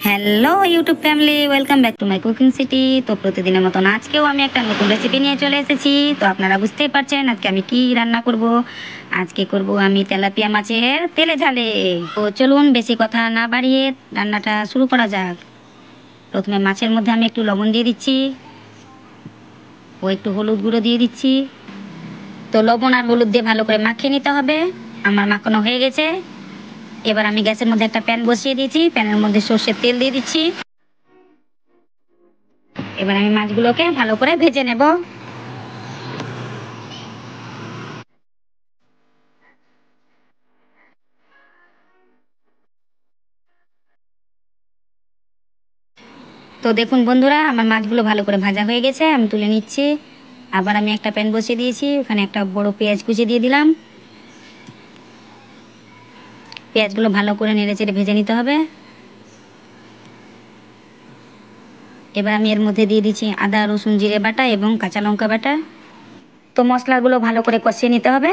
Hello YouTube family, welcome back to my cooking city. তো প্রতিদিনের মতন আজকেও আমি একটা নতুন রেসিপি নিয়ে চলে এসেছি। তো আপনারা বুঝতেই পারছেন আজকে আমি কি রান্না করব। আজকে করব আমি তেলাপিয়া মাছের তেলে ঝালে। তো চলুন বেশি কথা না বাড়িয়ে রান্নাটা শুরু করা যাক। প্রথমে মাছের মধ্যে আমি একটু লবণ দিয়ে দিচ্ছি ও একটু হলুদ গুঁড়ো দিয়ে দিচ্ছি। তো লবণ আর হলুদ দিয়ে ভালো করে মাখিয়ে নিতে হবে। আমার মাখানো হয়ে গেছে। এবার আমি গ্যাসের মধ্যে একটা প্যান বসিয়ে দিয়েছি, প্যানের মধ্যে সর্ষের তেল দিয়ে দিচ্ছি। এবার আমি মাছগুলোকে ভালো করে ভেজে নেব। তো দেখুন বন্ধুরা, আমার মাছগুলো ভালো করে ভাজা হয়ে গেছে, আমি তুলে নিচ্ছি। আবার আমি একটা প্যান বসিয়ে দিয়েছি, ওখানে একটা বড় পেঁয়াজ কুচি দিয়ে দিলাম। পেঁয়াজগুলো ভালো করে নেড়ে চেড়ে ভেজে নিতে হবে। এবার আমি এর মধ্যে দিয়ে দিচ্ছি আদা রসুন জিরে বাটা এবং কাঁচা লঙ্কা বাটা। তো মশলাগুলো ভালো করে কষিয়ে নিতে হবে।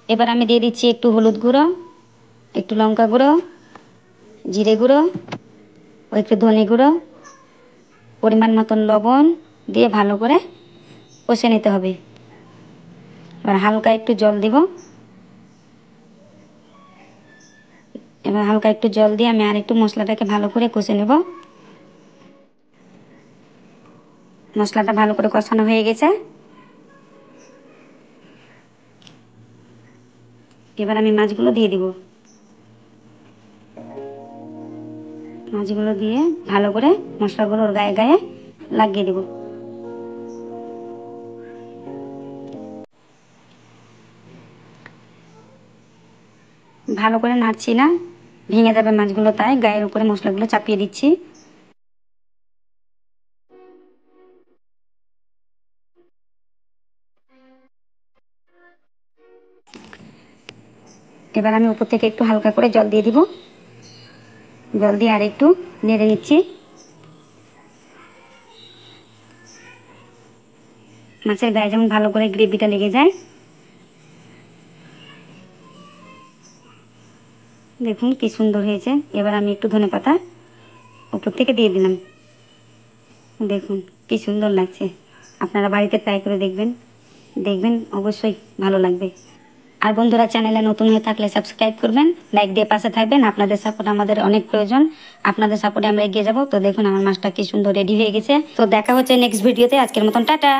এবার আমি দিয়ে দিচ্ছি একটু হলুদ গুঁড়ো, একটু লঙ্কা গুঁড়ো, জিরে গুঁড়ো ও একটু ধনে গুঁড়ো, পরিমাণ মতন লবণ দিয়ে ভালো করে কষে নিতে হবে। এবার হালকা একটু জল দিব। এবার হালকা একটু জল দিয়ে আমি আর একটু মশলাটাকে ভালো করে কষে নেব। মশলাটা ভালো করে কষানো হয়ে গেছে। এবার আমি মাছগুলো দিয়ে দিব। মাছগুলো দিয়ে ভালো করে মশলাগুলোর গায়ে গায়ে লাগিয়ে দেব। ভালো করে নাড়ছি না, ভেঙে যাবে মাছগুলো, তাই গায়ের উপরে মশলাগুলো চাপিয়ে দিচ্ছি। এবার আমি উপর থেকে একটু হালকা করে জল দিয়ে দিব। জল দিয়ে আর একটু নেড়ে নিচ্ছি। মাছের গায়ে যেমন ভালো করে গ্রেভিটা লেগে যায়। দেখুন কি সুন্দর হয়েছে। এবার আমি একটু ধনেপাতা উপর থেকে দিয়ে দিলাম। দেখুন কি সুন্দর লাগছে। আপনারা বাড়িতে ট্রাই করে দেখবেন, দেখবেন অবশ্যই ভালো লাগবে। আর বন্ধুরা, চ্যানেলে নতুন হয়ে থাকলে সাবস্ক্রাইব করবেন, লাইক দিয়ে পাশে থাকবেন। আপনাদের সাপোর্ট আমাদের অনেক প্রয়োজন। আপনাদের সাপোর্টে আমরা এগিয়ে যাব। তো দেখুন আমার মাছটা কি সুন্দর রেডি হয়ে গেছে। তো দেখা হচ্ছে নেক্সট ভিডিওতে। আজকের মতন টাটা।